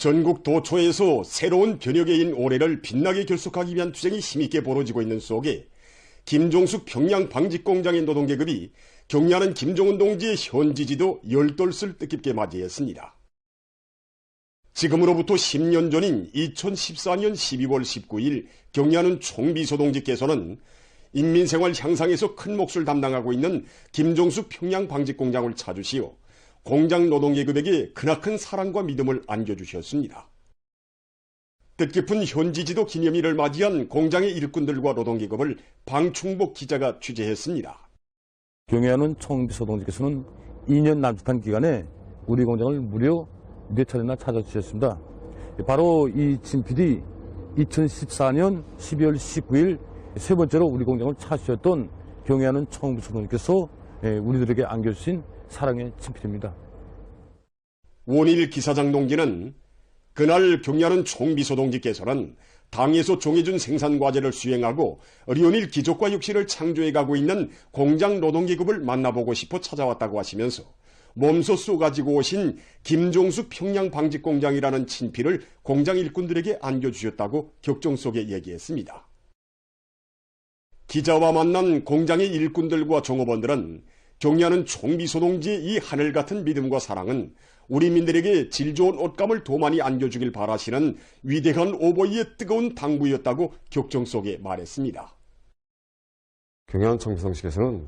전국 도처에서 새로운 변혁의 올해를 빛나게 결속하기 위한 투쟁이 힘있게 벌어지고 있는 속에 김종숙 평양 방직공장의 노동계급이 격려하는 김정은 동지의 현지지도 열돌을 뜻깊게 맞이했습니다. 지금으로부터 10년 전인 2014년 12월 19일 격려하는 총비서 동지께서는 인민생활 향상에서 큰 몫을 담당하고 있는 김종숙 평양 방직공장을 찾으시어 공장 노동계급에게 크나큰 사랑과 믿음을 안겨주셨습니다. 뜻깊은 현지지도 기념일을 맞이한 공장의 일꾼들과 노동계급을 방충복 기자가 취재했습니다. 경애하는 총비서 동지께서는 2년 남짓한 기간에 우리 공장을 무려 몇 차례나 찾아주셨습니다. 바로 이 진필이 2014년 12월 19일 세 번째로 우리 공장을 찾으셨던 경애하는 총비서 동지께서 우리들에게 안겨주신 사랑의 친필입니다. 원일 기사장 동지는 그날 격려하는 총비서 동지께서는 당에서 정해준 생산과제를 수행하고 어려운 기적과 혁신을 창조해가고 있는 공장 노동계급을 만나보고 싶어 찾아왔다고 하시면서 몸소 쏘가지고 오신 김종숙 평양 방직공장이라는 친필을 공장 일꾼들에게 안겨주셨다고 격정 속에 얘기했습니다. 기자와 만난 공장의 일꾼들과 종업원들은 격려하는 총비서 동지의 이 하늘 같은 믿음과 사랑은 우리 민들에게 질 좋은 옷감을 더 많이 안겨주길 바라시는 위대한 오버이의 뜨거운 당부였다고 격정 속에 말했습니다. 경애하는 총비서 동지께서는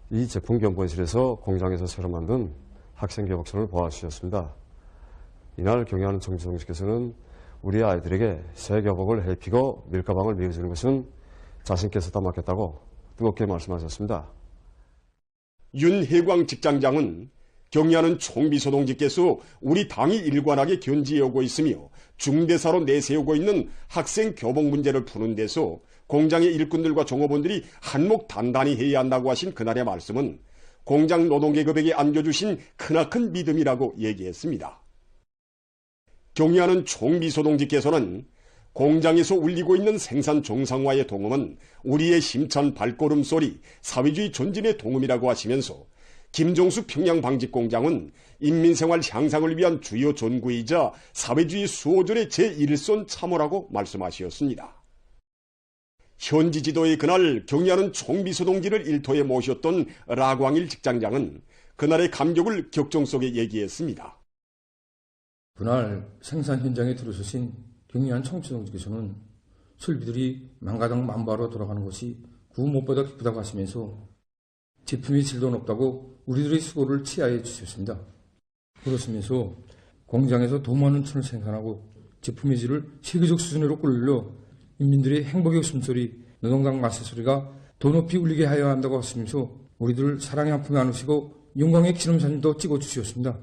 이 제품 견본실에서 공장에서 새로 만든 학생 교복천을 보아주셨습니다. 이날 경애하는 총비서 동지께서는 우리 아이들에게 새 교복을 해입히고 밀가방을 메어주는 것은 자신께서 다 맡겼다고 뜨겁게 말씀하셨습니다. 윤해광 직장장은 격려하는 총비서 동지께서 우리 당이 일관하게 견지해오고 있으며 중대사로 내세우고 있는 학생 교복 문제를 푸는 데서 공장의 일꾼들과 종업원들이 한몫 단단히 해야 한다고 하신 그날의 말씀은 공장 노동계급에게 안겨주신 크나큰 믿음이라고 얘기했습니다. 격려하는 총비서 동지께서는 공장에서 울리고 있는 생산 정상화의 동음은 우리의 힘찬 발걸음 소리, 사회주의 전진의 동음이라고 하시면서 김종숙 평양 방직공장은 인민생활 향상을 위한 주요 전구이자 사회주의 수호전의 제1선 참호라고 말씀하셨습니다. 현지 지도의 그날 격려하는 총비서 동지를 일터에 모셨던 라광일 직장장은 그날의 감격을 격정 속에 얘기했습니다. 그날 생산 현장에 들어서신 격려한 총비서 동지께서는 설비들이 망가당 만바로 돌아가는 것이 구무엇보다 기쁘다고 하시면서 제품의 질도 높다고 우리들의 수고를 치하해 주셨습니다. 그렇으면서 공장에서 더 많은 천을 생산하고 제품의 질을 세계적 수준으로 끌려 인민들의 행복의 웃음소리, 노동당 말세소리가 더 높이 울리게 하여야 한다고 하시면서 우리들 사랑의 한 품에 안으시고 영광의 기념사진도 찍어주셨습니다.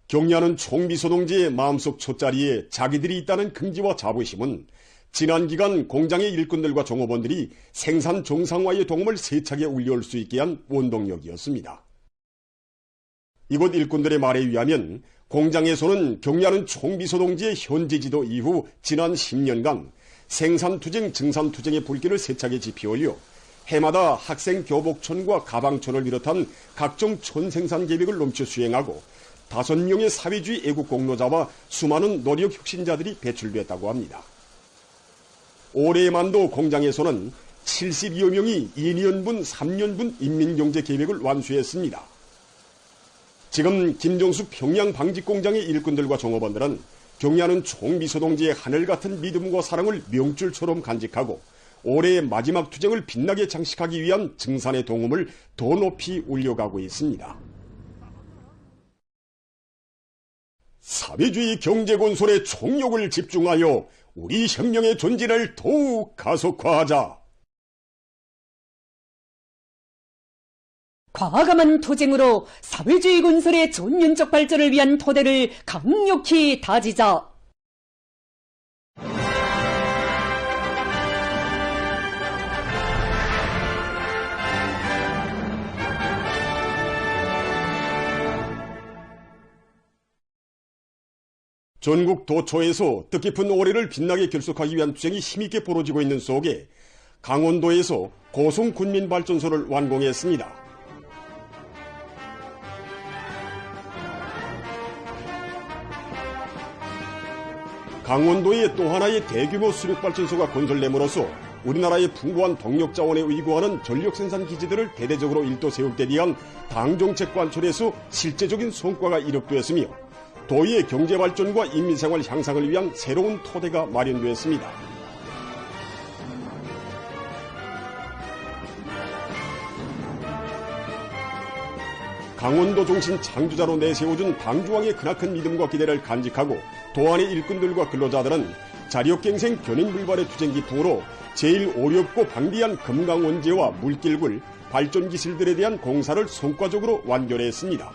격려하는 총비서 동지의 마음속 촛자리에 자기들이 있다는 긍지와 자부심은 지난 기간 공장의 일꾼들과 종업원들이 생산 정상화의 동음을 세차게 울려올 수 있게 한 원동력이었습니다. 이곳 일꾼들의 말에 의하면 공장에서는 격려하는 총비서 동지의 현지 지도 이후 지난 10년간 생산투쟁, 증산투쟁의 불길을 세차게 지피올려 해마다 학생 교복촌과 가방촌을 비롯한 각종 촌생산 계획을 넘쳐 수행하고 5명의 사회주의 애국 공로자와 수많은 노력 혁신자들이 배출됐다고 합니다. 올해만도 공장에서는 72여 명이 2년분, 3년분 인민경제 계획을 완수했습니다. 지금 김종숙 평양 방직공장의 일꾼들과 종업원들은 격려하는 총비서 동지의 하늘 같은 믿음과 사랑을 명줄처럼 간직하고 올해의 마지막 투쟁을 빛나게 장식하기 위한 증산의 동음을 더 높이 울려가고 있습니다. 사회주의 경제건설의 총력을 집중하여 우리 혁명의 전진을 더욱 가속화하자. 과감한 투쟁으로 사회주의 건설의 전면적 발전을 위한 토대를 강력히 다지자. 전국 도처에서 뜻깊은 올해를 빛나게 결속하기 위한 투쟁이 힘있게 벌어지고 있는 속에 강원도에서 고성군민발전소를 완공했습니다. 강원도에 또 하나의 대규모 수력발전소가 건설됨으로써 우리나라의 풍부한 동력 자원에 의거하는 전력 생산 기지들을 대대적으로 일도 세울 때 대한 당정책 관철에서 실제적인 성과가 이력되었으며 도의의 경제발전과 인민생활 향상을 위한 새로운 토대가 마련되었습니다. 강원도 종신 창조자로 내세워준 당중앙의 크나큰 믿음과 기대를 간직하고 도안의 일꾼들과 근로자들은 자력갱생 견인불발의 투쟁기풍으로 제일 어렵고 방대한 금강원재와 물길굴, 발전기술들에 대한 공사를 성과적으로 완결했습니다.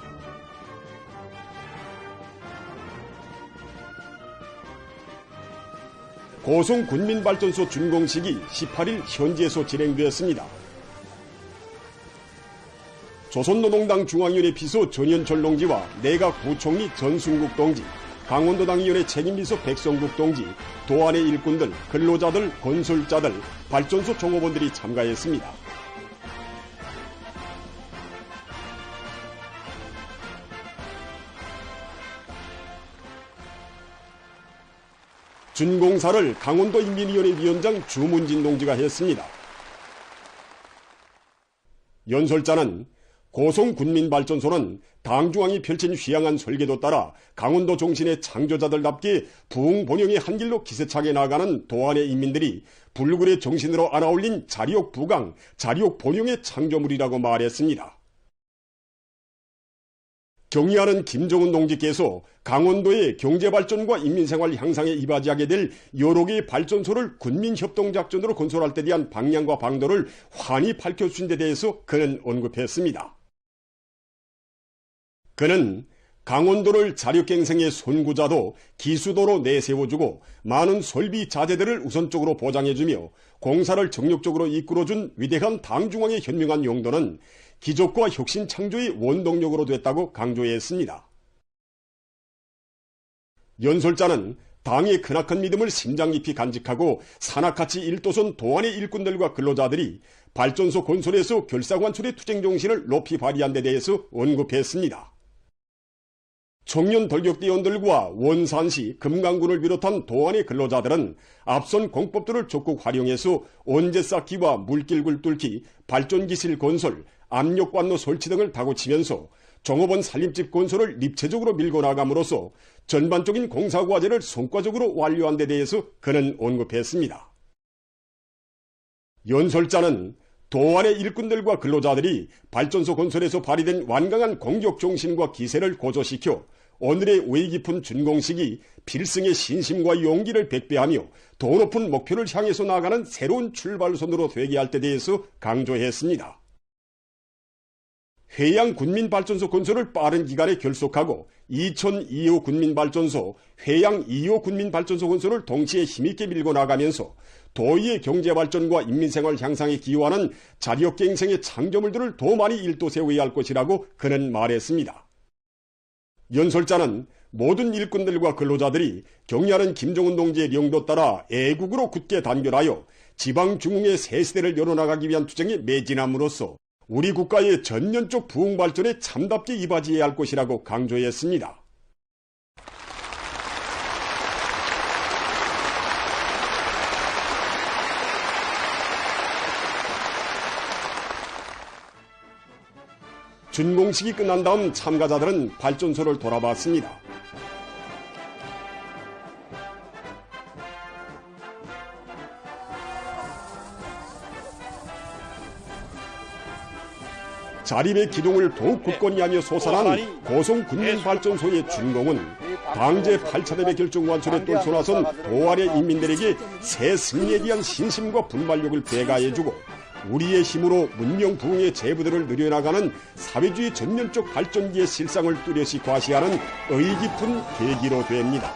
고성군민발전소 준공식이 18일 현지에서 진행되었습니다. 조선노동당 중앙위원회 비서 전현철 동지와 내각 부총리 전순국 동지, 강원도당위원회 책임비서 백성국 동지, 도안의 일꾼들, 근로자들, 건설자들, 발전소 종업원들이 참가했습니다. 준공사를 강원도인민위원회 위원장 주문진 동지가 했습니다. 연설자는 고성군민발전소는 당중앙이 펼친 휘황한 설계도 따라 강원도 종신의 창조자들답게 부흥본영의 한 길로 기세차게 나아가는 도안의 인민들이 불굴의 정신으로 안아올린 자력부강, 자력본영의 창조물이라고 말했습니다. 경의하는 김정은 동지께서 강원도의 경제발전과 인민생활 향상에 이바지하게 될 여러 개의 발전소를 군민협동작전으로 건설할 때 대한 방향과 방도를 환히 밝혀주신 데 대해서 그는 언급했습니다. 그는 강원도를 자력갱생의 선구자도 기수도로 내세워주고 많은 설비 자재들을 우선적으로 보장해주며 공사를 정력적으로 이끌어준 위대한 당중앙의 현명한 용도는 기적과 혁신 창조의 원동력으로 됐다고 강조했습니다. 연설자는 당의 크나큰 믿음을 심장 깊이 간직하고 산악가치 1도선 도안의 일꾼들과 근로자들이 발전소 건설에서 결사관철의 투쟁 정신을 높이 발휘한 데 대해서 언급했습니다. 청년 돌격대원들과 원산시, 금강군을 비롯한 도안의 근로자들은 앞선 공법들을 적극 활용해서 온재 쌓기와 물길굴 뚫기, 발전기실 건설, 압력관로 설치 등을 다고치면서 종업원 살림집 건설을 입체적으로 밀고 나감으로써 전반적인 공사과제를 성과적으로 완료한 데 대해서 그는 언급했습니다. 연설자는 도안의 일꾼들과 근로자들이 발전소 건설에서 발휘된 완강한 공격 정신과 기세를 고조시켜 오늘의 의의 깊은 준공식이 필승의 신심과 용기를 백배하며 더 높은 목표를 향해서 나아가는 새로운 출발선으로 되게 할 때 대해서 강조했습니다. 회양 군민발전소 건설을 빠른 기간에 결속하고 2002호 군민발전소, 회양 2호 군민발전소 건설을 동시에 힘있게 밀고 나가면서 도의의 경제발전과 인민생활 향상에 기여하는 자력갱생의 창조물들을 더 많이 일도세워야 할 것이라고 그는 말했습니다. 연설자는 모든 일꾼들과 근로자들이 경의하는 김정은 동지의 명도 따라 애국으로 굳게 단결하여 지방중흥의 새 시대를 열어나가기 위한 투쟁에 매진함으로써 우리 국가의 전면적 부흥발전에 참답게 이바지해야 할 것이라고 강조했습니다. 준공식이 끝난 다음 참가자들은 발전소를 돌아봤습니다. 자립의 기둥을 더욱 굳건히 하며 솟아난 고성군민발전소의 준공은 당제 8차 대회 결정관철에 떨쳐나선 도안의 인민들에게 새 승리에 대한 신심과 분발력을 배가해주고 우리의 힘으로 문명 부흥의 제부들을 누려나가는 사회주의 전면적 발전기의 실상을 뚜렷이 과시하는 의의 깊은 계기로 됩니다.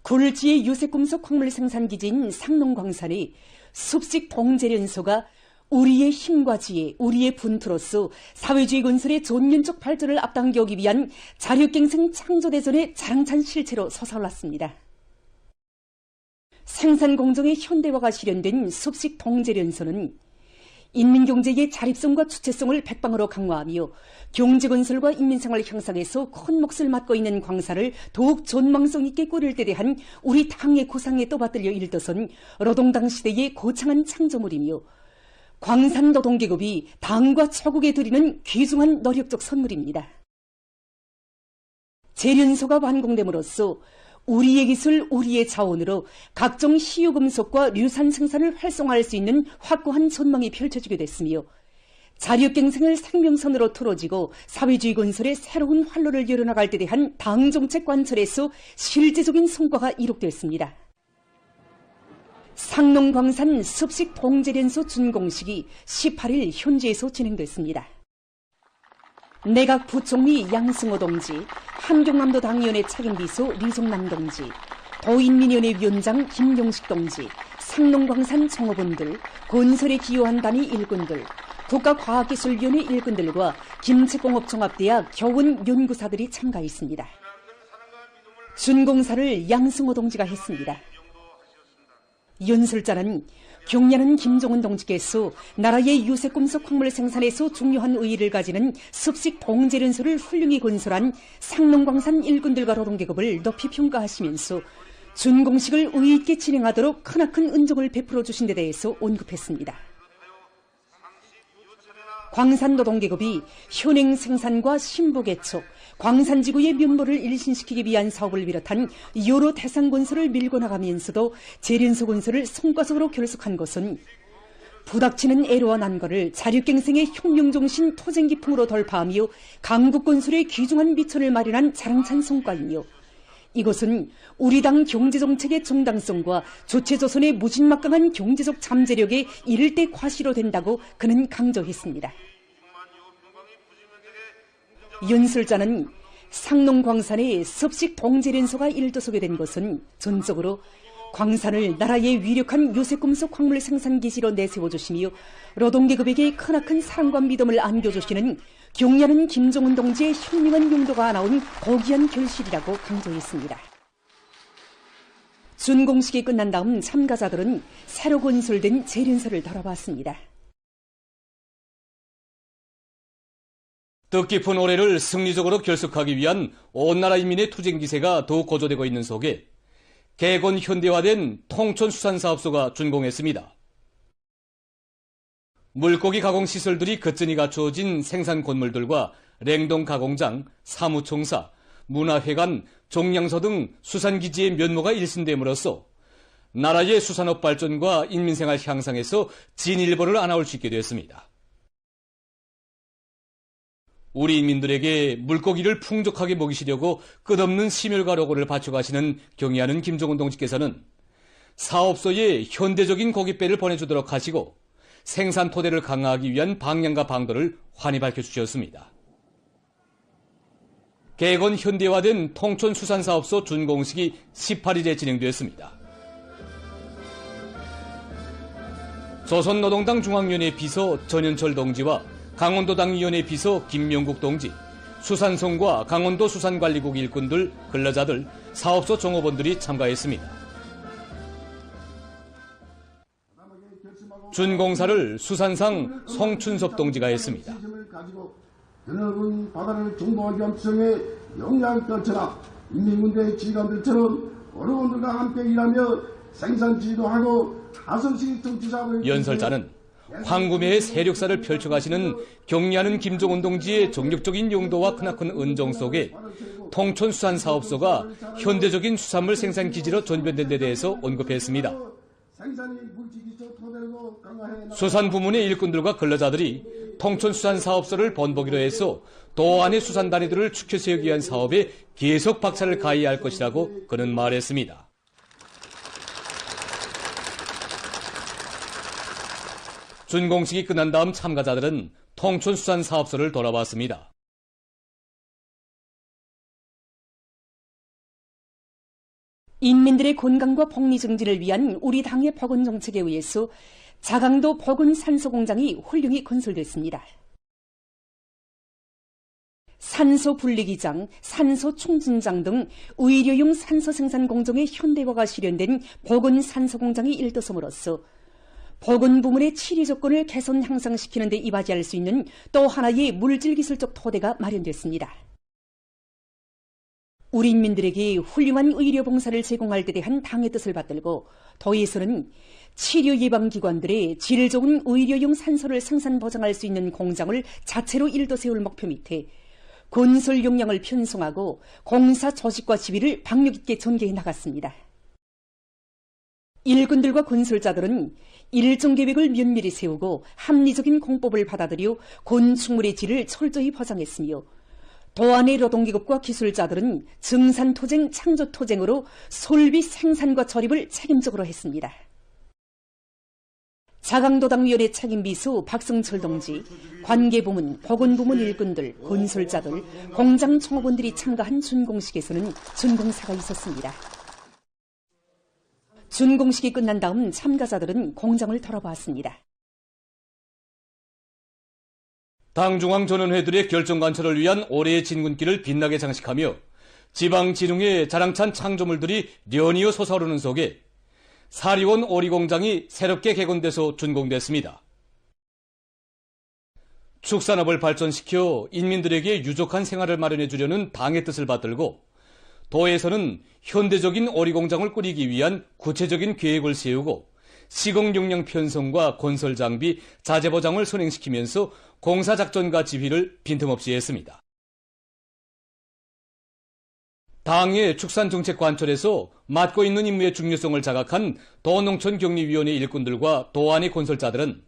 굴지의 유색금속 광물 생산기지인 상농광산이 숲식 동재련소가 우리의 힘과 지혜, 우리의 분투로서 사회주의 건설의 전면적 발전을 앞당기기 위한 자력갱생 창조대전의 자랑찬 실체로 솟아올랐습니다. 생산 공정의 현대화가 실현된 숲식 동재련소는 인민경제의 자립성과 주체성을 백방으로 강화하며 경제건설과 인민생활 향상에서 큰 몫을 맡고 있는 광산을 더욱 전망성 있게 꾸릴 데 대한 우리 당의 구상에 떠받들려 일떠선 노동당 시대의 거창한 창조물이며 광산노동계급이 당과 처국에 드리는 귀중한 노력적 선물입니다. 재련소가 완공됨으로써 우리의 기술, 우리의 자원으로 각종 희유금속과 류산 생산을 활성화할 수 있는 확고한 전망이 펼쳐지게 됐으며 자력갱생을 생명선으로 틀어지고 사회주의 건설의 새로운 활로를 열어나갈 때 대한 당정책 관철에서 실제적인 성과가 이룩됐습니다. 상농광산 습식 동재련소 준공식이 18일 현지에서 진행됐습니다. 내각 부총리 양승호 동지, 한경남도 당위원회 책임비서 리종남 동지, 도인민위원회 위원장 김용식 동지, 상농광산 종업원들, 건설에 기여한 단위 일꾼들, 국가과학기술위원회 일꾼들과 김책공업종합대학 교원 연구사들이 참가했습니다. 준공사를 양승호 동지가 했습니다. 연설자는 경례하는 김종은 동지께서 나라의 유색금속 광물 생산에서 중요한 의의를 가지는 습식 동재련소를 훌륭히 건설한 상농광산 일꾼들과 노동계급을 높이 평가하시면서 준공식을 의의 있게 진행하도록 크나큰 은총을 베풀어 주신 데 대해서 언급했습니다. 광산노동계급이 현행 생산과 신부개척, 광산지구의 면모를 일신시키기 위한 사업을 비롯한 여러 대상 건설을 밀고 나가면서도 재련소 건설을 성과적으로 결속한 것은 부닥치는 애로와 난관을 자력갱생의 혁명정신 토쟁기풍으로 돌파하며 강국건설의 귀중한 미천을 마련한 자랑찬 성과이며 이것은 우리 당 경제정책의 정당성과 조체조선의 무진막강한 경제적 잠재력에 이를 때 과시로 된다고 그는 강조했습니다. 연설자는 상농광산의 습식 동재련소가 일도소게 된 것은 전적으로 광산을 나라의 위력한 유색금속 광물 생산기지로 내세워주시며 노동계급에게 크나큰 사랑과 믿음을 안겨주시는 경례하는 김종은 동지의 현명한 용도가 나온 고귀한 결실이라고 강조했습니다. 준공식이 끝난 다음 참가자들은 새로 건설된 재련소를 돌아봤습니다. 뜻깊은 올해를 승리적으로 결속하기 위한 온 나라 인민의 투쟁기세가 더욱 고조되고 있는 속에 개건 현대화된 통촌수산사업소가 준공했습니다. 물고기 가공시설들이 거뜬히 갖추어진 생산 건물들과 냉동 가공장, 사무총사, 문화회관, 종량소 등 수산기지의 면모가 일신됨으로써 나라의 수산업 발전과 인민생활 향상에서 진일보를 안아올 수 있게 되었습니다. 우리 인민들에게 물고기를 풍족하게 먹이시려고 끝없는 심혈과 노고를 바쳐가시는 경의하는 김종은 동지께서는 사업소에 현대적인 고깃배를 보내주도록 하시고 생산 토대를 강화하기 위한 방향과 방도를 환히 밝혀주셨습니다. 개건 현대화된 통촌수산사업소 준공식이 18일에 진행되었습니다. 조선노동당 중앙위원회 비서 전현철 동지와 강원도당위원회 비서 김명국 동지, 수산성과 강원도 수산관리국 일꾼들, 근로자들, 사업소 종업원들이 참가했습니다. 준공사를 수산상 송춘섭 동지가 했습니다. 드넓은 바다를 정복하기 위한 투쟁에 영향을 떨쳐라 인민군대의 지휘관들처럼 어려운들과 함께 일하며 생산 지도하고 가성식 정치사업을 연설자는 황구매의 세력사를 펼쳐가시는 경리하는 김종은 동지의 정력적인 용도와 크나큰 은정 속에 통촌수산사업소가 현대적인 수산물 생산 기지로 전변된 데 대해서 언급했습니다. 수산 부문의 일꾼들과 근로자들이 통촌수산사업소를 본보기로 해서 도안의 수산단위들을 축혀 세우기 위한 사업에 계속 박차를 가해야 할 것이라고 그는 말했습니다. 준공식이 끝난 다음 참가자들은 통촌수산사업소를 돌아봤습니다. 인민들의 건강과 복리 증진을 위한 우리 당의 복원 정책에 의해서 자강도 복원 산소공장이 훌륭히 건설됐습니다. 산소 분리기장, 산소 충진장 등 의료용 산소 생산 공정의 현대화가 실현된 복원 산소공장이 일도섬으로써 보건 부문의 치리 조건을 개선 향상시키는 데 이바지할 수 있는 또 하나의 물질기술적 토대가 마련됐습니다. 우리 인민들에게 훌륭한 의료 봉사를 제공할 데 대한 당의 뜻을 받들고 도에서는 치료 예방기관들의 질 좋은 의료용 산소를 생산 보장할 수 있는 공장을 자체로 일도 세울 목표 밑에 건설 용량을 편성하고 공사 조직과 지위를 박력 있게 전개해 나갔습니다. 일꾼들과 건설자들은 일정 계획을 면밀히 세우고 합리적인 공법을 받아들여 건축물의 질을 철저히 보장했으며 도안의 노동기업과 기술자들은 증산토쟁, 창조토쟁으로 설비 생산과 조립을 책임적으로 했습니다. 자강도당위원회 책임비서 박성철 동지, 관계부문, 보건부문 일꾼들, 건설자들, 공장 종업원들이 참가한 준공식에서는 준공사가 있었습니다. 준공식이 끝난 다음 참가자들은 공장을 돌아보았습니다. 당중앙전원회들의 결정관철을 위한 올해의 진군길을 빛나게 장식하며 지방진흥의 자랑찬 창조물들이 연이어 솟아오르는 속에 사리원 오리공장이 새롭게 개건돼서 준공됐습니다. 축산업을 발전시켜 인민들에게 유족한 생활을 마련해 주려는 당의 뜻을 받들고 도에서는 현대적인 오리공장을 꾸리기 위한 구체적인 계획을 세우고 시공용량 편성과 건설 장비, 자재 보장을 선행시키면서 공사작전과 지휘를 빈틈없이 했습니다. 당의 축산정책관철에서 맡고 있는 임무의 중요성을 자각한 도농촌격리위원회 일꾼들과 도안의 건설자들은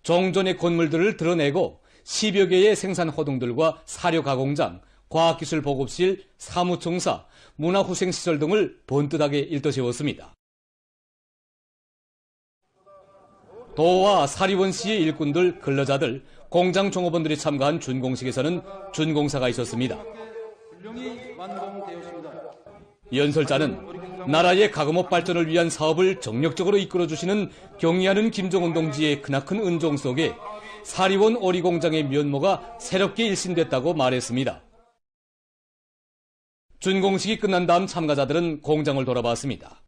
종전의 건물들을 드러내고 10여 개의 생산호동들과 사료가공장, 과학기술보급실, 사무총사, 문화후생시설 등을 번듯하게 일떠세웠습니다. 도와 사리원시의 일꾼들, 근로자들, 공장 종업원들이 참가한 준공식에서는 준공사가 있었습니다. 연설자는 나라의 가공업 발전을 위한 사업을 정력적으로 이끌어주시는 경의하는 김정은 동지의 크나큰 은종 속에 사리원 오리공장의 면모가 새롭게 일신됐다고 말했습니다. 준공식이 끝난 다음 참가자들은 공장을 돌아봤습니다.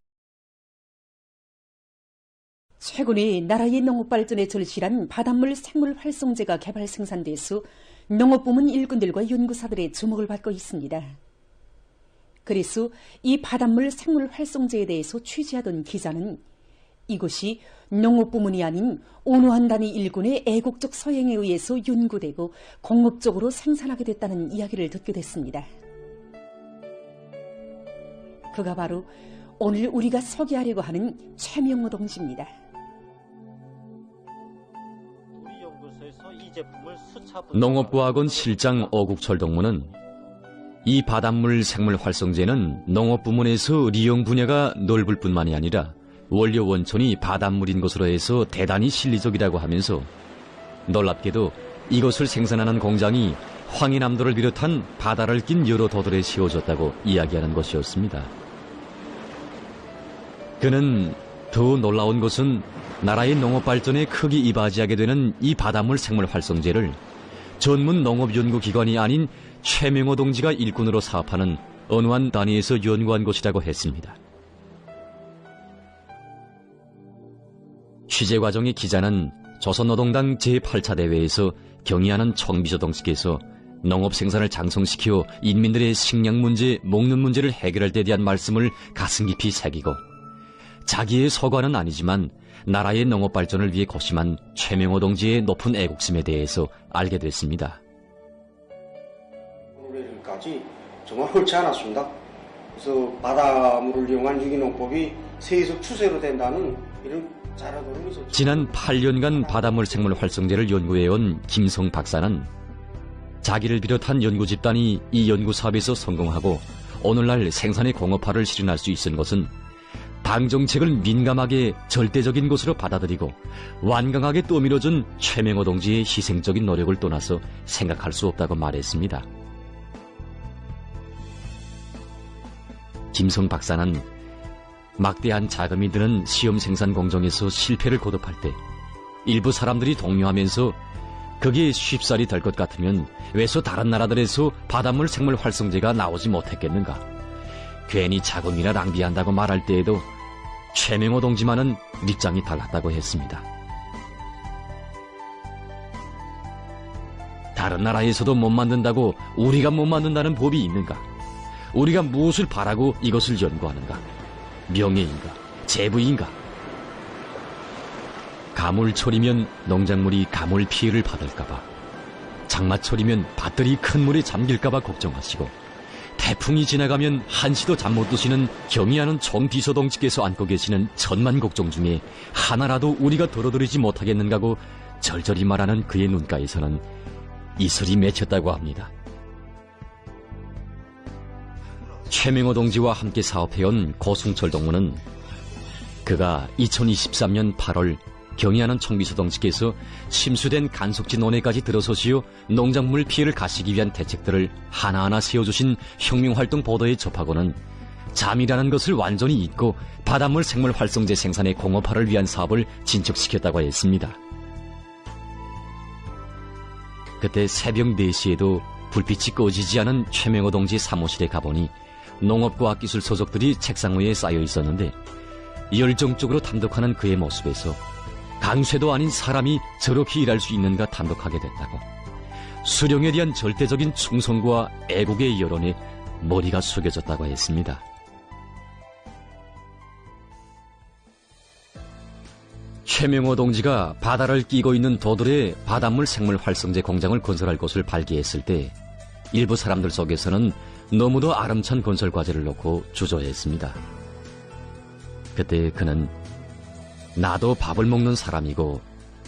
최근에 나라의 농업발전에 절실한 바닷물 생물 활성제가 개발 생산돼서 농업부문 일꾼들과 연구사들의 주목을 받고 있습니다. 그래서 이 바닷물 생물 활성제에 대해서 취재하던 기자는 이것이 농업부문이 아닌 온화한 단위 일꾼의 애국적 서행에 의해서 연구되고 공업적으로 생산하게 됐다는 이야기를 듣게 됐습니다. 그가 바로 오늘 우리가 소개하려고 하는 최명호 동지입니다. 농업과학원 실장 어국철 동무는 이 바닷물 생물 활성제는 농업부문에서 리용 분야가 넓을 뿐만이 아니라 원료 원천이 바닷물인 것으로 해서 대단히 실리적이라고 하면서 놀랍게도 이것을 생산하는 공장이 황해남도를 비롯한 바다를 낀 여러 도들에 세워졌다고 이야기하는 것이었습니다. 그는 더 놀라운 것은 나라의 농업 발전에 크게 이바지하게 되는 이 바닷물 생물 활성제를 전문 농업연구기관이 아닌 최명호 동지가 일꾼으로 사업하는 언완 단위에서 연구한 것이라고 했습니다. 취재 과정의 기자는 조선노동당 제8차 대회에서 경의하는 청비서 동지께서 농업 생산을 장성시켜 인민들의 식량 문제, 먹는 문제를 해결할 때 대한 말씀을 가슴 깊이 새기고 자기의 서관은 아니지만 나라의 농업 발전을 위해 고심한 최명호 동지의 높은 애국심에 대해서 알게 됐습니다. 오늘까지 정말 옳지 않았습니다. 그래서 바닷물을 이용한 유기농법이 세계적 추세로 된다는 이런 자료들이 있었죠. 지난 8년간 바닷물 생물 활성제를 연구해온 김성 박사는 자기를 비롯한 연구 집단이 이 연구 사업에서 성공하고 오늘날 생산의 공업화를 실현할 수 있은 것은 당 정책을 민감하게 절대적인 것으로 받아들이고 완강하게 떠밀어준 최명호 동지의 희생적인 노력을 떠나서 생각할 수 없다고 말했습니다. 김성 박사는 막대한 자금이 드는 시험 생산 공정에서 실패를 거듭할 때 일부 사람들이 동요하면서 그게 쉽사리 될 것 같으면 왜서 다른 나라들에서 바닷물 생물 활성제가 나오지 못했겠는가? 괜히 자금이나 낭비한다고 말할 때에도 최명호 동지만은 입장이 달랐다고 했습니다. 다른 나라에서도 못 만든다고 우리가 못 만든다는 법이 있는가? 우리가 무엇을 바라고 이것을 연구하는가? 명예인가? 재부인가? 가물철이면 농작물이 가물 피해를 받을까봐, 장마철이면 밭들이 큰 물에 잠길까봐 걱정하시고, 태풍이 지나가면 한시도 잠 못 드시는 경의하는 총비서동지께서 안고 계시는 천만 걱정 중에 하나라도 우리가 덜어드리지 못하겠는가고 절절히 말하는 그의 눈가에서는 이슬이 맺혔다고 합니다. 최명호 동지와 함께 사업해온 고승철 동무는 그가 2023년 8월 경의하는 총비서동지께서 심수된 간속지 논에까지 들어서시어 농작물 피해를 가시기 위한 대책들을 하나하나 세워주신 혁명활동 보도에 접하고는 잠이라는 것을 완전히 잊고 바닷물 생물 활성제 생산의 공업화를 위한 사업을 진척시켰다고 했습니다. 그때 새벽 4시에도 불빛이 꺼지지 않은 최명호 동지 사무실에 가보니 농업과학기술 소속들이 책상 위에 쌓여 있었는데 열정적으로 탐독하는 그의 모습에서 강쇠도 아닌 사람이 저렇게 일할 수 있는가 탐독하게 됐다고, 수령에 대한 절대적인 충성과 애국의 여론에 머리가 숙여졌다고 했습니다. 최명호 동지가 바다를 끼고 있는 도들에 바닷물 생물 활성제 공장을 건설할 것을 발기했을 때 일부 사람들 속에서는 너무도 아름찬 건설 과제를 놓고 주저했습니다. 그때 그는 나도 밥을 먹는 사람이고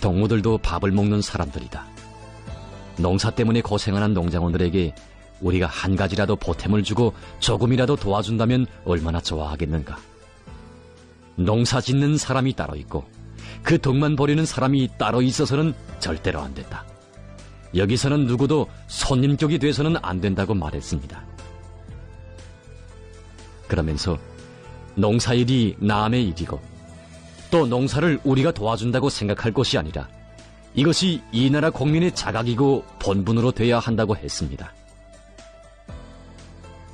동무들도 밥을 먹는 사람들이다. 농사 때문에 고생하는 농장원들에게 우리가 한 가지라도 보탬을 주고 조금이라도 도와준다면 얼마나 좋아하겠는가. 농사 짓는 사람이 따로 있고 그 덕만 버리는 사람이 따로 있어서는 절대로 안 된다. 여기서는 누구도 손님격이 돼서는 안 된다고 말했습니다. 그러면서 농사일이 남의 일이고 또 농사를 우리가 도와준다고 생각할 것이 아니라 이것이 이 나라 국민의 자각이고 본분으로 돼야 한다고 했습니다.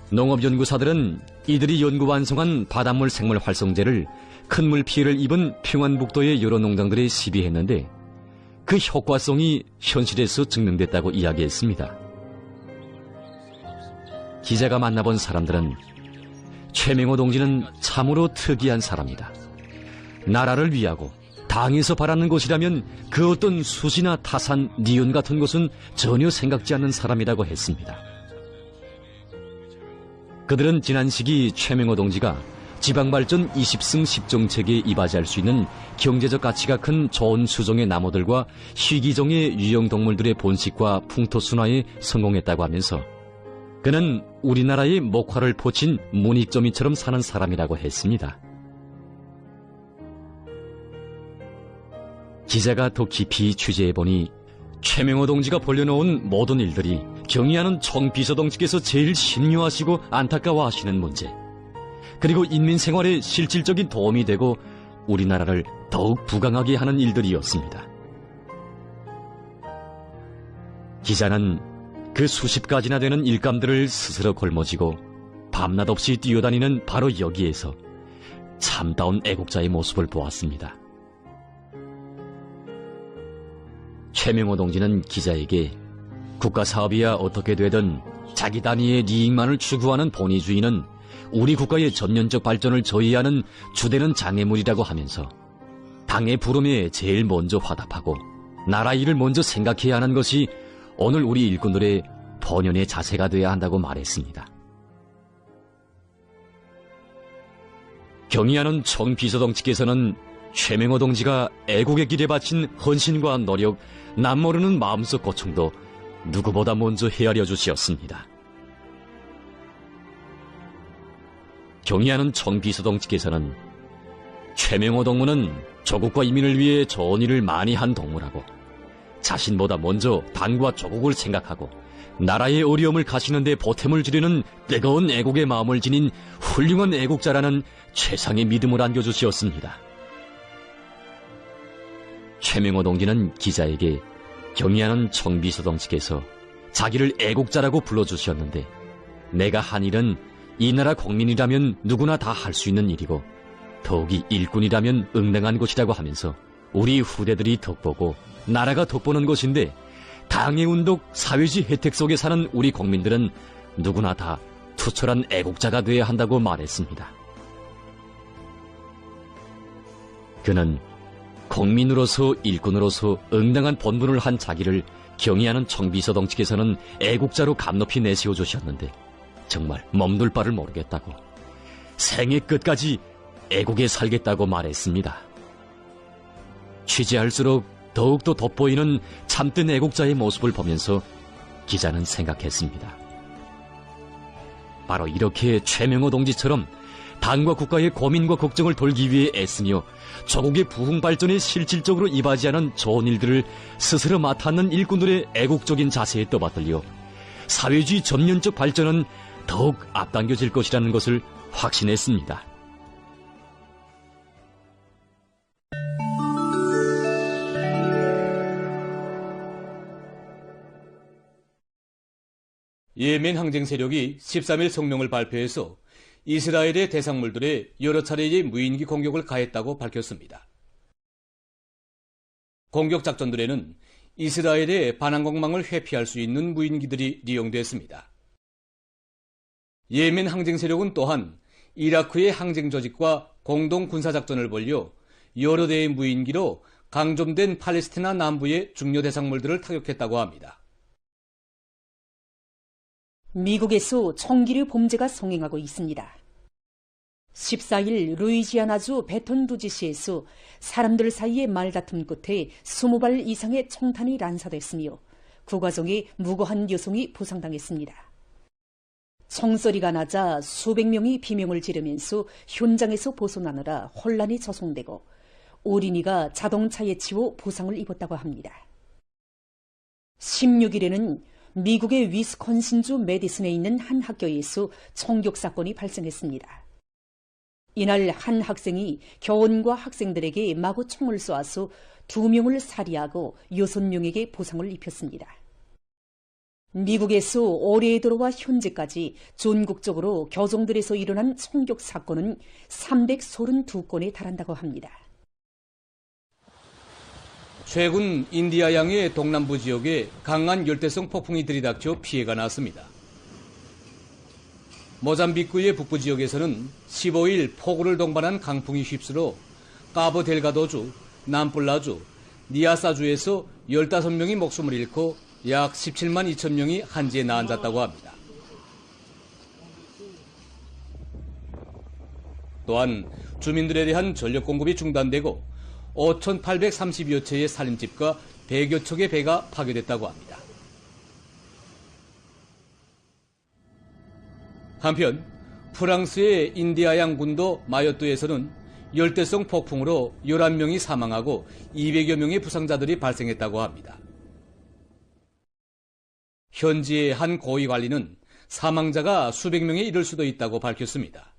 농업연구사들은 이들이 연구 완성한 바닷물 생물 활성제를 큰 물 피해를 입은 평안북도의 여러 농장들에 시비했는데 그 효과성이 현실에서 증명됐다고 이야기했습니다. 기자가 만나본 사람들은 최명호 동지는 참으로 특이한 사람이다. 나라를 위하고 당에서 바라는 것이라면 그 어떤 수지나 타산, 니은 같은 것은 전혀 생각지 않는 사람이라고 했습니다. 그들은 지난 시기 최명호 동지가 지방발전 20승 10정책에 이바지할 수 있는 경제적 가치가 큰 좋은 수종의 나무들과 희귀종의 유형동물들의 번식과 풍토순화에 성공했다고 하면서 그는 우리나라의 목화를 포친 문익점이처럼 사는 사람이라고 했습니다. 기자가 더 깊이 취재해보니 최명호 동지가 벌려놓은 모든 일들이 경의하는 총비서동지께서 제일 심려하시고 안타까워하시는 문제, 그리고 인민생활에 실질적인 도움이 되고 우리나라를 더욱 부강하게 하는 일들이었습니다. 기자는 그 수십 가지나 되는 일감들을 스스로 걸머쥐고 밤낮 없이 뛰어다니는 바로 여기에서 참다운 애국자의 모습을 보았습니다. 최명호 동지는 기자에게 국가사업이야 어떻게 되든 자기 단위의 이익만을 추구하는 본위주의는 우리 국가의 전면적 발전을 저해하는 주되는 장애물이라고 하면서 당의 부름에 제일 먼저 화답하고 나라 일을 먼저 생각해야 하는 것이 오늘 우리 일꾼들의 본연의 자세가 되어야 한다고 말했습니다. 경의하는 총비서동지께서는 최명호 동지가 애국의 길에 바친 헌신과 노력, 남모르는 마음속 고충도 누구보다 먼저 헤아려 주시었습니다. 경의하는 총비서동지께서는 최명호 동무는 조국과 이민을 위해 좋은 일을 많이 한 동무라고, 자신보다 먼저 당과 조국을 생각하고 나라의 어려움을 가시는 데 보탬을 주려는 뜨거운 애국의 마음을 지닌 훌륭한 애국자라는 최상의 믿음을 안겨주시었습니다. 최명호 동지는 기자에게 경의하는 총비서동지께서 자기를 애국자라고 불러주셨는데 내가 한 일은 이 나라 국민이라면 누구나 다 할 수 있는 일이고 더욱이 일꾼이라면 응당한 것이라고 하면서 우리 후대들이 덕보고 나라가 덕보는 것인데 당해운동 사회주의 혜택 속에 사는 우리 국민들은 누구나 다 투철한 애국자가 되어야 한다고 말했습니다. 그는 국민으로서 일꾼으로서 응당한 본분을 한 자기를 경의하는 청비서동 측에서는 애국자로 감높이 내세워 주셨는데 정말 몸둘 바를 모르겠다고 생애 끝까지 애국에 살겠다고 말했습니다. 취재할수록 더욱더 돋보이는 참된 애국자의 모습을 보면서 기자는 생각했습니다. 바로 이렇게 최명호 동지처럼 당과 국가의 고민과 걱정을 돌기 위해 애쓰며 조국의 부흥 발전에 실질적으로 이바지하는 좋은 일들을 스스로 맡아는 일꾼들의 애국적인 자세에 떠받들려 사회주의 전면적 발전은 더욱 앞당겨질 것이라는 것을 확신했습니다. 예멘 항쟁 세력이 13일 성명을 발표해서 이스라엘의 대상물들에 여러 차례의 무인기 공격을 가했다고 밝혔습니다. 공격 작전들에는 이스라엘의 반항공망을 회피할 수 있는 무인기들이 이용됐습니다. 예멘 항쟁 세력은 또한 이라크의 항쟁 조직과 공동 군사작전을 벌여 여러 대의 무인기로 강점된 팔레스티나 남부의 중요 대상물들을 타격했다고 합니다. 미국에서 총기류 범죄가 성행하고 있습니다. 14일 루이지아나주 베톤두지시에서 사람들 사이의 말다툼 끝에 20발 이상의 총탄이 난사됐으며 그 과정에 무고한 여성이 부상당했습니다. 총소리가 나자 수백 명이 비명을 지르면서 현장에서 벗어나느라 혼란이 조성되고 어린이가 자동차에 치워 부상을 입었다고 합니다. 16일에는 미국의 위스콘신주 메디슨에 있는 한 학교에서 총격 사건이 발생했습니다. 이날 한 학생이 교원과 학생들에게 마구 총을 쏘아서 2명을 살해하고 6명에게 부상을 입혔습니다. 미국에서 올해 들어와 현재까지 전국적으로 교정들에서 일어난 총격 사건은 332건에 달한다고 합니다. 최근 인디아양의 동남부 지역에 강한 열대성 폭풍이 들이닥쳐 피해가 났습니다. 모잠비크의 북부 지역에서는 15일 폭우를 동반한 강풍이 휩쓸어 까보델가도주, 남뿔라주, 니아사주에서 15명이 목숨을 잃고 약 17만 2천 명이 한지에 나앉았다고 합니다. 또한 주민들에 대한 전력 공급이 중단되고 5,830여 채의 살림집과 100여 척의 배가 파괴됐다고 합니다. 한편 프랑스의 인디아양 군도 마요트에서는 열대성 폭풍으로 11명이 사망하고 200여 명의 부상자들이 발생했다고 합니다. 현지의 한 고위 관리는 사망자가 수백 명에 이를 수도 있다고 밝혔습니다.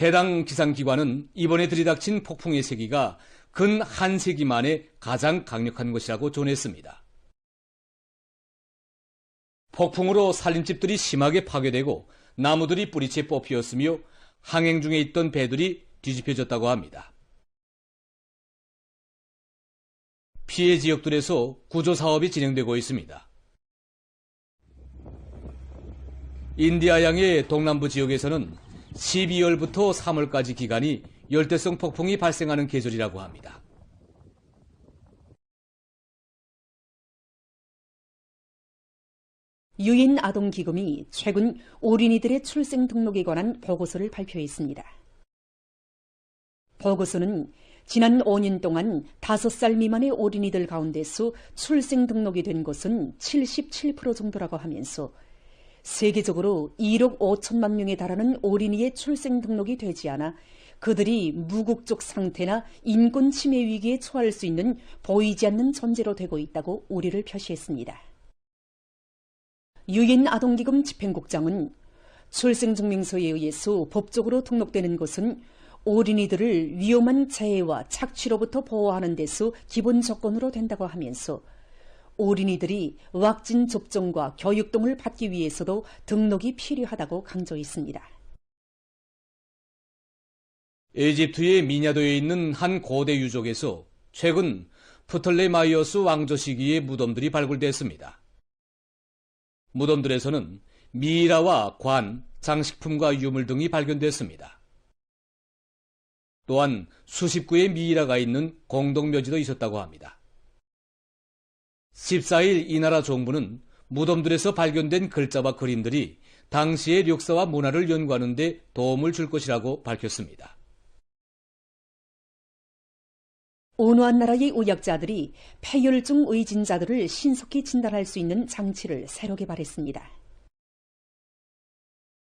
해당 기상기관은 이번에 들이닥친 폭풍의 세기가 근 한 세기 만에 가장 강력한 것이라고 전했습니다. 폭풍으로 살림집들이 심하게 파괴되고 나무들이 뿌리채 뽑히었으며 항행 중에 있던 배들이 뒤집혀졌다고 합니다. 피해 지역들에서 구조 사업이 진행되고 있습니다. 인디아양의 동남부 지역에서는 12월부터 3월까지 기간이 열대성 폭풍이 발생하는 계절이라고 합니다. 유엔 아동기금이 최근 어린이들의 출생 등록에 관한 보고서를 발표했습니다. 보고서는 지난 5년 동안 5살 미만의 어린이들 가운데서 출생 등록이 된 것은 77% 정도라고 하면서 세계적으로 1억 5천만 명에 달하는 어린이의 출생 등록이 되지 않아 그들이 무국적 상태나 인권 침해 위기에 처할 수 있는 보이지 않는 존재로 되고 있다고 우려를 표시했습니다. 유엔 아동기금 집행국장은 출생증명서에 의해서 법적으로 등록되는 것은 어린이들을 위험한 재해와 착취로부터 보호하는 데서 기본 조건으로 된다고 하면서 어린이들이 왁진 접종과 교육 등을 받기 위해서도 등록이 필요하다고 강조했습니다. 이집트의 미냐도에 있는 한 고대 유족에서 최근 프톨레마이오스 왕조 시기의 무덤들이 발굴됐습니다. 무덤들에서는 미이라와 관, 장식품과 유물 등이 발견됐습니다. 또한 수십 구의 미이라가 있는 공동묘지도 있었다고 합니다. 14일 이 나라 정부는 무덤들에서 발견된 글자와 그림들이 당시의 역사와 문화를 연구하는 데 도움을 줄 것이라고 밝혔습니다. 온화한 나라의 의학자들이 폐혈증 의진자들을 신속히 진단할 수 있는 장치를 새로 개발했습니다.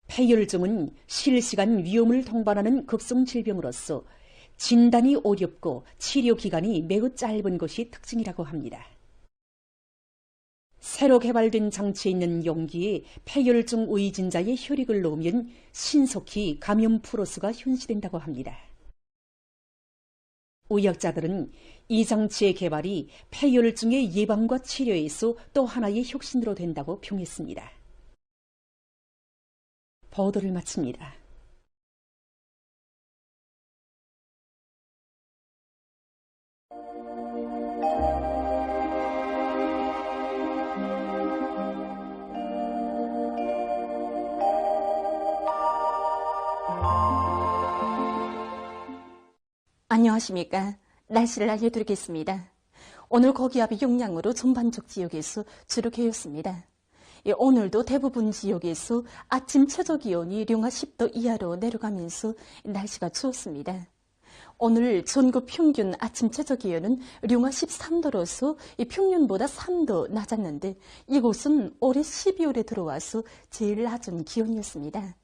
폐혈증은 실시간 위험을 동반하는 급성 질병으로서 진단이 어렵고 치료 기간이 매우 짧은 것이 특징이라고 합니다. 새로 개발된 장치에 있는 용기에 폐혈증 의진자의 혈액을 넣으면 신속히 감염 프로스가 현시된다고 합니다. 의학자들은 이 장치의 개발이 폐혈증의 예방과 치료에서 또 하나의 혁신으로 된다고 평했습니다. 보도를 마칩니다. 안녕하십니까. 날씨를 알려드리겠습니다. 오늘 고기압의 영향으로 전반적 지역에서 주로 개였습니다. 오늘도 대부분 지역에서 아침 최저기온이 영하 10도 이하로 내려가면서 날씨가 추웠습니다. 오늘 전국 평균 아침 최저기온은 영하 13도로서 평년보다 3도 낮았는데 이곳은 올해 12월에 들어와서 제일 낮은 기온이었습니다.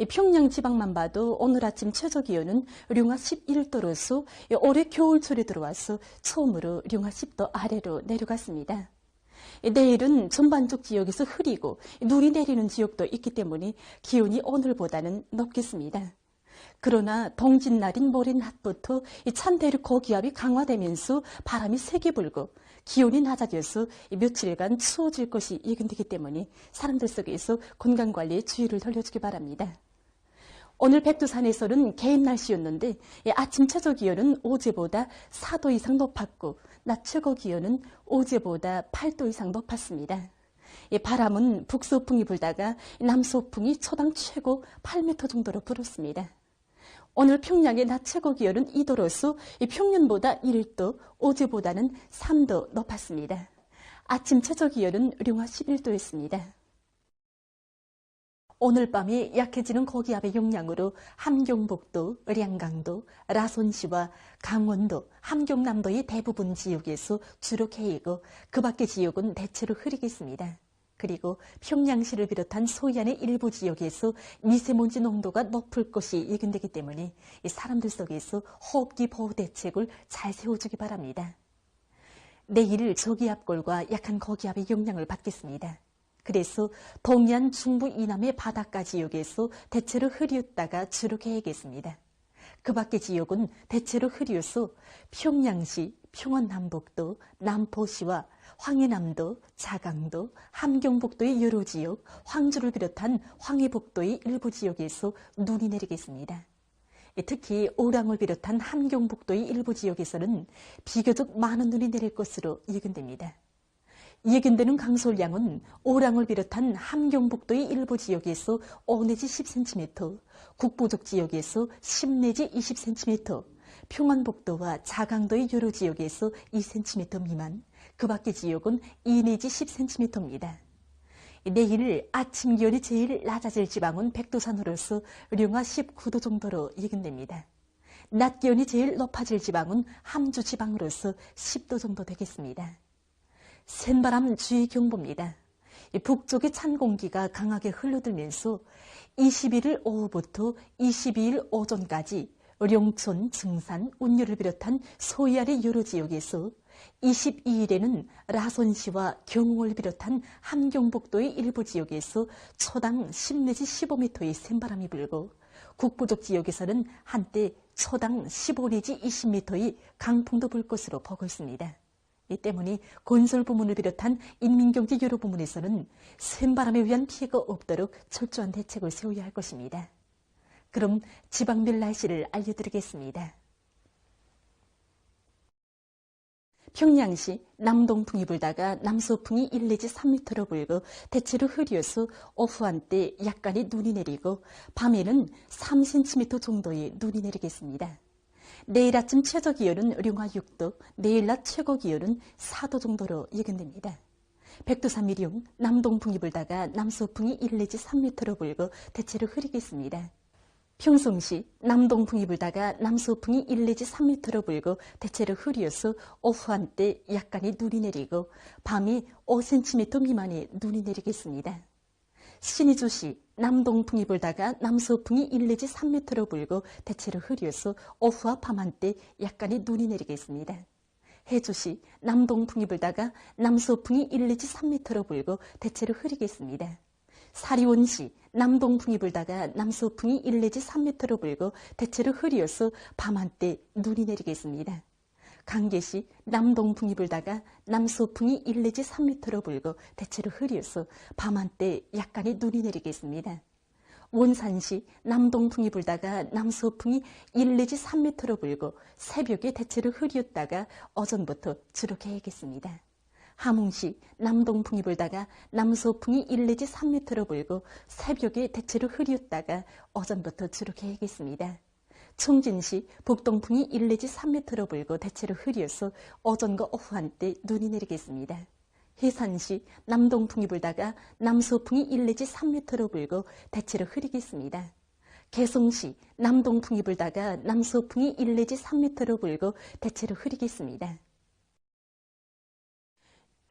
평양 지방만 봐도 오늘 아침 최저기온은 영하 11도로서 올해 겨울철에 들어와서 처음으로 영하 10도 아래로 내려갔습니다. 내일은 전반적 지역에서 흐리고 눈이 내리는 지역도 있기 때문에 기온이 오늘보다는 높겠습니다. 그러나 동짓날인 모레 낮부터 찬 대륙 고기압이 강화되면서 바람이 세게 불고 기온이 낮아져서 며칠간 추워질 것이 예견되기 때문에 사람들 속에서 건강관리에 주의를 돌려주기 바랍니다. 오늘 백두산에서는 개인 날씨였는데 아침 최저기온은 어제보다 4도 이상 높았고 낮 최고기온은 어제보다 8도 이상 높았습니다. 바람은 북서풍이 불다가 남서풍이 초당 최고 8m 정도로 불었습니다. 오늘 평양의 낮 최고기온은 2도로서 평년보다 1도, 어제보다는 3도 높았습니다. 아침 최저기온은 영하 11도였습니다. 오늘 밤이 약해지는 고기압의 영향으로 함경북도, 량강도, 라손시와 강원도, 함경남도의 대부분 지역에서 주로 개이고 그 밖의 지역은 대체로 흐리겠습니다. 그리고 평양시를 비롯한 서해안의 일부 지역에서 미세먼지 농도가 높을 것이 예견되기 때문에 사람들 속에서 호흡기 보호 대책을 잘 세워주기 바랍니다. 내일 저기압골과 약한 고기압의 영향을 받겠습니다. 그래서 동해안 중부 이남의 바닷가 지역에서 대체로 흐리었다가 주로 개겠습니다. 그 밖의 지역은 대체로 흐리어서 평양시, 평안남북도, 남포시와 황해남도, 자강도, 함경북도의 여러 지역, 황주를 비롯한 황해북도의 일부 지역에서 눈이 내리겠습니다. 특히 오랑을 비롯한 함경북도의 일부 지역에서는 비교적 많은 눈이 내릴 것으로 예견됩니다. 예견되는 강솔량은 오랑을 비롯한 함경북도의 일부 지역에서 5 내지 10cm, 국부족 지역에서 10 내지 20cm, 평안북도와 자강도의 여러 지역에서 2cm 미만, 그 밖의 지역은 2 내지 10cm입니다. 내일 아침 기온이 제일 낮아질 지방은 백두산으로서 영하 19도 정도로 예견됩니다. 낮 기온이 제일 높아질 지방은 함주 지방으로서 10도 정도 되겠습니다. 센바람 주의 경보입니다. 북쪽의 찬 공기가 강하게 흘러들면서 21일 오후부터 22일 오전까지 령촌, 증산, 운유를 비롯한 서해안의 여러 지역에서 22일에는 라손시와 경흥을 비롯한 함경북도의 일부 지역에서 초당 10 내지 15m의 센바람이 불고 국부족 지역에서는 한때 초당 15 내지 20m의 강풍도 불 것으로 보고 있습니다. 이 때문에 건설 부문을 비롯한 인민경제 여러 부문에서는 센바람에 의한 피해가 없도록 철저한 대책을 세워야 할 것입니다. 그럼 지방별 날씨를 알려드리겠습니다. 평양시 남동풍이 불다가 남서풍이 1 내지 3m로 불고 대체로 흐려서 오후 한때 약간의 눈이 내리고 밤에는 3cm 정도의 눈이 내리겠습니다. 내일 아침 최저기온은 영하 6도, 내일 낮 최고기온은 4도 정도로 예견됩니다. 백두산 미령 남동풍이 불다가 남서풍이 1 내지 3m로 불고 대체로 흐리겠습니다. 평송시 남동풍이 불다가 남서풍이 1 내지 3m로 불고 대체로 흐려서 오후 한때 약간의 눈이 내리고 밤이 5cm 미만의 눈이 내리겠습니다. 신의주시 남동풍이 불다가 남서풍이 1 내지 3m로 불고 대체로 흐려서 오후와 밤 한때 약간의 눈이 내리겠습니다. 해주시 남동풍이 불다가 남서풍이 1 내지 3m로 불고 대체로 흐리겠습니다. 사리원시 남동풍이 불다가 남서풍이 1 내지 3m로 불고 대체로 흐려서 밤 한때 눈이 내리겠습니다. 강계시 남동풍이 불다가 남서풍이 1 내지 3m로 불고 대체로 흐려서 밤 한때 약간의 눈이 내리겠습니다. 원산시 남동풍이 불다가 남서풍이 1 내지 3m로 불고 새벽에 대체로 흐렸다가 어전부터 주로 개겠습니다. 함흥시 남동풍이 불다가 남서풍이 1 내지 3m로 불고 새벽에 대체로 흐렸다가 어전부터 주로 개겠습니다. 청진시 북동풍이 1 내지 3m로 불고 대체로 흐려서 오전과 오후 한때 눈이 내리겠습니다. 해산시 남동풍이 불다가 남서풍이 1 내지 3m로 불고 대체로 흐리겠습니다. 개성시 남동풍이 불다가 남서풍이 1 내지 3m로 불고 대체로 흐리겠습니다.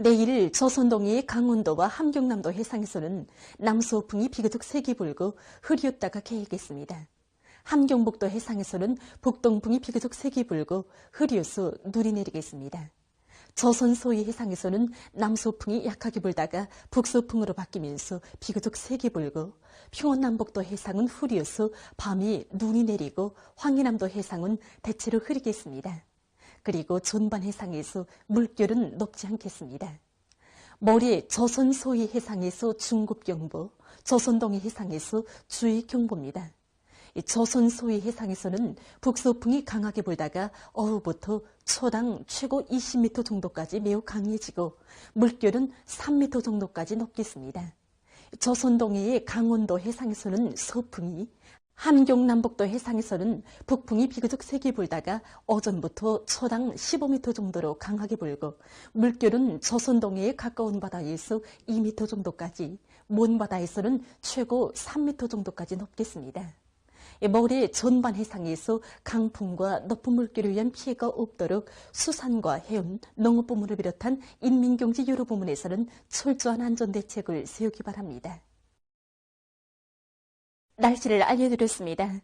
내일 조선동해의 강원도와 함경남도 해상에서는 남서풍이 비교적 세게 불고 흐렸다가 개겠습니다. 함경북도 해상에서는 북동풍이 비교적 세게 불고 흐려서 눈이 내리겠습니다. 조선 소위 해상에서는 남서풍이 약하게 불다가 북서풍으로 바뀌면서 비교적 세게 불고 평원남북도 해상은 흐려서 밤이 눈이 내리고 황해남도 해상은 대체로 흐리겠습니다. 그리고 전반 해상에서 물결은 높지 않겠습니다. 모레 조선 소위 해상에서 중급경보, 조선동해 해상에서 주의경보입니다. 조선 소위 해상에서는 북서풍이 강하게 불다가 오후부터 초당 최고 20m 정도까지 매우 강해지고 물결은 3m 정도까지 높겠습니다. 조선 동해의 강원도 해상에서는 서풍이, 함경남북도 해상에서는 북풍이 비교적 세게 불다가 오전부터 초당 15m 정도로 강하게 불고 물결은 조선 동해에 가까운 바다에서 2m 정도까지, 먼 바다에서는 최고 3m 정도까지 높겠습니다. 모레 전반 해상에서 강풍과 높은 물결에 의한 피해가 없도록 수산과 해운, 농업부문을 비롯한 인민경제 여러 부문에서는 철저한 안전대책을 세우기 바랍니다. 날씨를 알려드렸습니다.